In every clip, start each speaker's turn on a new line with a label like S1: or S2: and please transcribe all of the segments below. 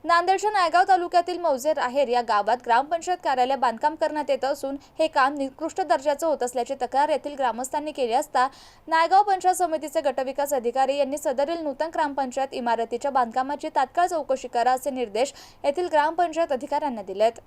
S1: नांदेडच्या नायगाव तालुक्यातील मौजे राहेर या गावात ग्रामपंचायत कार्यालय बांधकाम करण्यात येत असून हे काम निकृष्ट दर्जाचं होत असल्याची तक्रार येथील ग्रामस्थांनी केली असता नायगाव पंचायत समितीचे गटविकास अधिकारी यांनी सदरील नूतन ग्रामपंचायत इमारतीच्या बांधकामाची तात्काळ चौकशी करा असे निर्देश येथील ग्रामपंचायत अधिकाऱ्यांना दिलेत।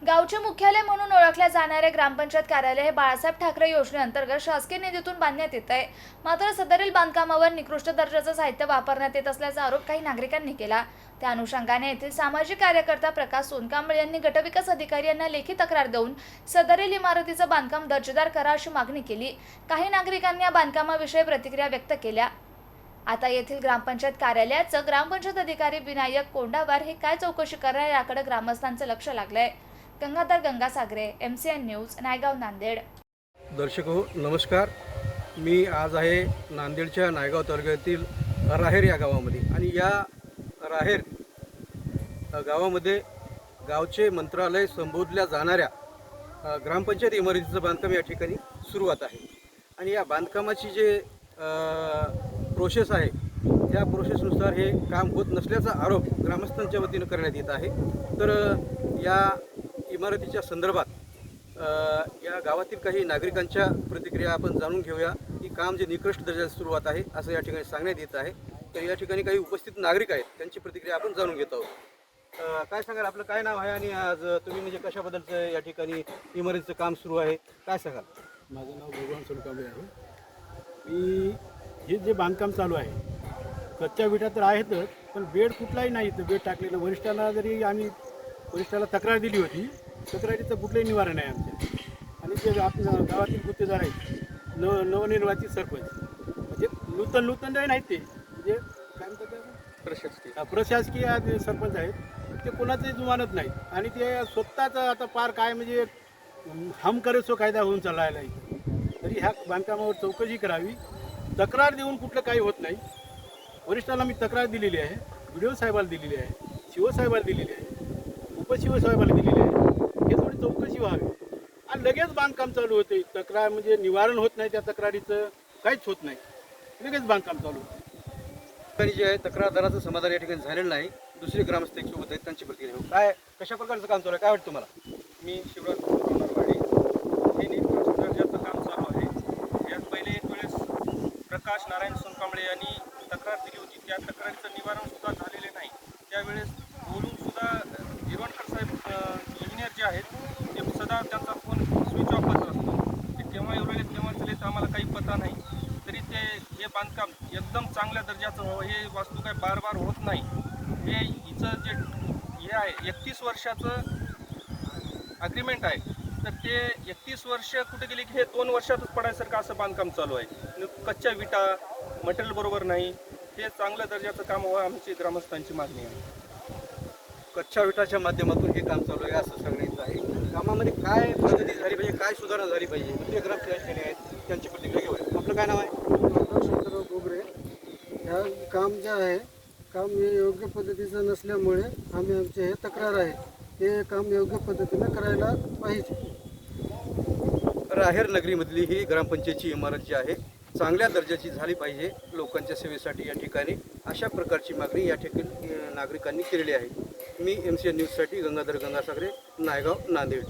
S1: गावचे मुख्यालय म्हणून ओळखल्या जाणारे ग्रामपंचायत कार्यालय हे बाळासाहेब ठाकरे योजनेअंतर्गत शासकीय निधीतून बांधण्यात येत आहे। मात्र सदरील बांधकामावर निकृष्ट दर्जाचं साहित्य वापरण्यात येत असल्याचा आरोप काही नागरिकांनी केला। त्या अनुषंगाने येथील सामाजिक कार्यकर्ता प्रकाश सोनकांबळे यांनी गटविकास अधिकारी यांना लेखी तक्रार देऊन सदरील इमारतीचं बांधकाम दर्जेदार करा अशी मागणी केली। काही नागरिकांनी या बांधकामाविषयी प्रतिक्रिया व्यक्त केल्या। आता येथील ग्रामपंचायत कार्यालयाचं ग्रामपंचायत अधिकारी विनायक कोंडावार हे काय चौकशी करणार याकडे ग्रामस्थांचं लक्ष लागलंय। Gangadhar Gangasagare, MCN news, Naigaon, Nanded.
S2: दर्शक हो, नमस्कार। मी आज आहे नांदेडच्या नायगाव तालुक्यातील राहेर या गावामध्ये आणि या राहेर गावामध्ये गावचे मंत्रालय संबोधल्या जाणाऱ्या ग्रामपंचायत इमारतीचं बांधकाम या ठिकाणी सुरुवात आहे आणि या बांधकामाची जे प्रोसेस आहे त्या प्रोसेसनुसार हे काम होत नसल्याचा आरोप ग्रामस्थांच्या वतीनं करण्यात येत आहे। तर या इमारतीच्या संदर्भात या गावातील काही नागरिकांच्या प्रतिक्रिया आपण जाणून घेऊया की काम जे निकृष्ट दर्जाची सुरुवात आहे असं या ठिकाणी सांगण्यात येत आहे। तर या ठिकाणी काही उपस्थित नागरिक आहेत, त्यांची प्रतिक्रिया आपण जाणून घेत आहोत। काय सांगाल, आपलं काय नाव आहे आणि आज तुम्ही म्हणजे कशाबद्दलचं या ठिकाणी इमारतीचं काम सुरू आहे, काय सांगाल?
S3: माझं नाव भगवान सोनकांबळे आहे। मी हे जे बांधकाम चालू आहे कच्च्या विटा तर आहेतच, पण बेड कुठलाही नाही इथं बेड टाकलेलं। वरिष्ठांना जरी आम्ही वरिष्ठाला तक्रार दिली होती, तक्रारीचं कुठलंही निवारण नाही आमच्या। आणि जे आपल्या गावातील गुत्तेदार आहेत नवनिर्वाचित सरपंच म्हणजे नूतन जे नाहीत ते म्हणजे काय म्हणतात प्रशासकीय सरपंच आहेत, ते कोणाचंही जुमानत नाहीत आणि ते स्वतःच आता पार काय म्हणजे हम करे सो कायदा होऊन चाललायला इथं। तरी ह्या बांधकामावर चौकशी करावी। तक्रार देऊन कुठलं काही होत नाही। वरिष्ठांना मी तक्रार दिलेली आहे, BDO साहेबाला दिलेली आहे, CO साहेबाला दिलेली आहे, उपशिव साहेबाला दिलेली आहे। हे थोडी चौकशी व्हावी आणि लगेच बांधकाम चालू होते। तक्रार म्हणजे निवारण होत नाही, त्या तक्रारीचं काहीच होत नाही, लगेच बांधकाम चालू होतं।
S2: जे आहे तक्रारदाराचं समाधान या ठिकाणी झालेलं नाही। दुसरे ग्रामस्थ सोबत आहेत, त्यांची प्रतिक्रिया काय कशा प्रकारचं काम चालू आहे, काय वाटतं तुम्हाला?
S4: मी शिवराज कोणारवाडी, हे निकृष्ट दर्जाचं काम चालू आहे। यात पहिले एक वेळेस प्रकाश नारायण सोनकांबळे यांनी तक्रार दिली होती, त्या तक्रारीचं निवारण सुद्धा झालेले नाही। त्यावेळेस बोलून सुद्धा हिरवणकर साहेब इंजिनियर जे आहेत ते सदा त्यांचा फोन स्विच ऑफच असतो। ते केव्हा येऊ केव्हा चलेल आम्हाला काही पता नाही। तरी ते हे बांधकाम एकदम चांगल्या दर्जाचं व्हावं, हे वास्तू काय बार होत नाही। हे हिचं जे हे आहे 31 वर्षाचं अग्रीमेंट आहे, तर ते 31 वर्ष कुठे गेली की हे 2 वर्षातच पडायसारखं असं बांधकाम चालू आहे। कच्च्या विटा, मटेरियल बरोबर नाही, हे चांगल्या दर्जाचं काम व्हावं आमची ग्रामस्थांची मागणी आहे।
S2: कच्च्या विटाच्या माध्यमातून हे काम चालू आहे असं सांगण्याचं आहे। कामामध्ये काय प्रगती झाली पाहिजे, काय सुधारणा झाली पाहिजे, म्हणजे ग्रामसेवक आहेत त्यांची प्रतिक्रिया घेऊया। आपलं काय नाव आहे?
S5: शंकरराव गोगरे। ह्या काम जे आहे काम हे योग्य पद्धतीचं नसल्यामुळे आमचे हे तक्रार आहे, हे काम योग्य पद्धतीनं करायला पाहिजे।
S2: राहेर नगरीमधली ही ग्रामपंचायतची इमारत जी आहे चांगल्या दर्जाची झाली पाहिजे लोकांच्या सेवेसाठी। या ठिकाणी अशा प्रकारची मागणी या ठिकाणी नागरिकांनी केलेली आहे। मी MCN न्यूजसाठी गंगाधर गंगासागरे, नायगाव, नांदेड।